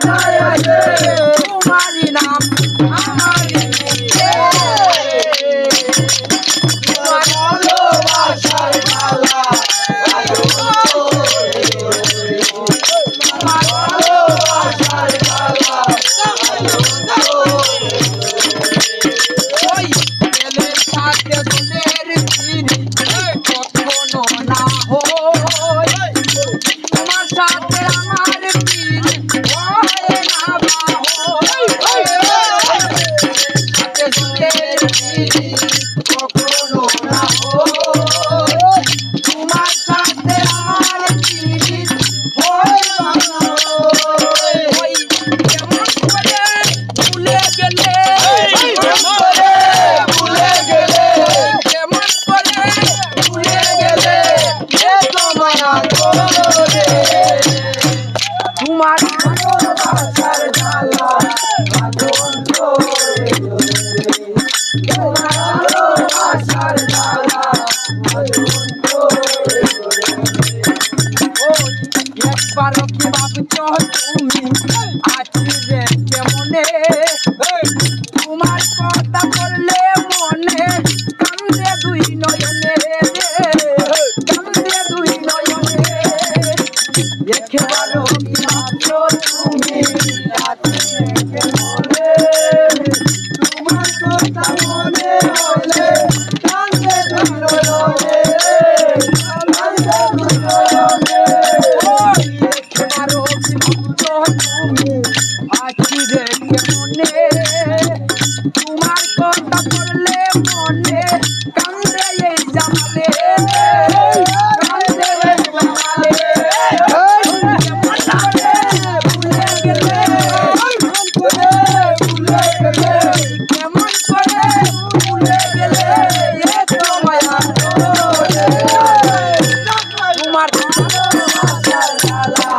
তোমারি নাম আমারি তোমার ভালোবাসার জ্বালা তোমার ভালোবাসার জ্বালা ওই ছেলের সাথে দুলের চিনি কখনো না হয় তোমার সাথে আমার পিন হয় না সাথে দুলের চিনি কখনো না হয় তোমার সাথে আমার চিনি হয় না ওই কেমন করে ভুলে গেলে কেমন করে ভুলে গেলে কেমন করে ভুলে গেলে এ তোমার করে তোমার ভালোবাসার জ্বালা বাঁধন করে তোমার ভালোবাসার জ্বালা বাঁধন করে ওই একবারও কি ভাবছো তুমি আছি রে কেমনে তোমার কথা বললে মনে কান্দে দুই নয়নে রে কান্দে দুই নয়নে একবারও কি ভাবছো তুমি আছি রে কেমনে তোমার কথা মনে হলে কান্দে দুই নয়নে কান্দে দুই নয়নে ওই একবারও কি ভাবছো তুমি আছি রে কেমনে তোমার কথা পড়লে মনে কান্দে এই জামালে কান্দে এই জামালে কেমন করে ভুলে গেলে কেমন করে ভুলে গেলে এ তোমায় তোমার ভালোবাসার জ্বালা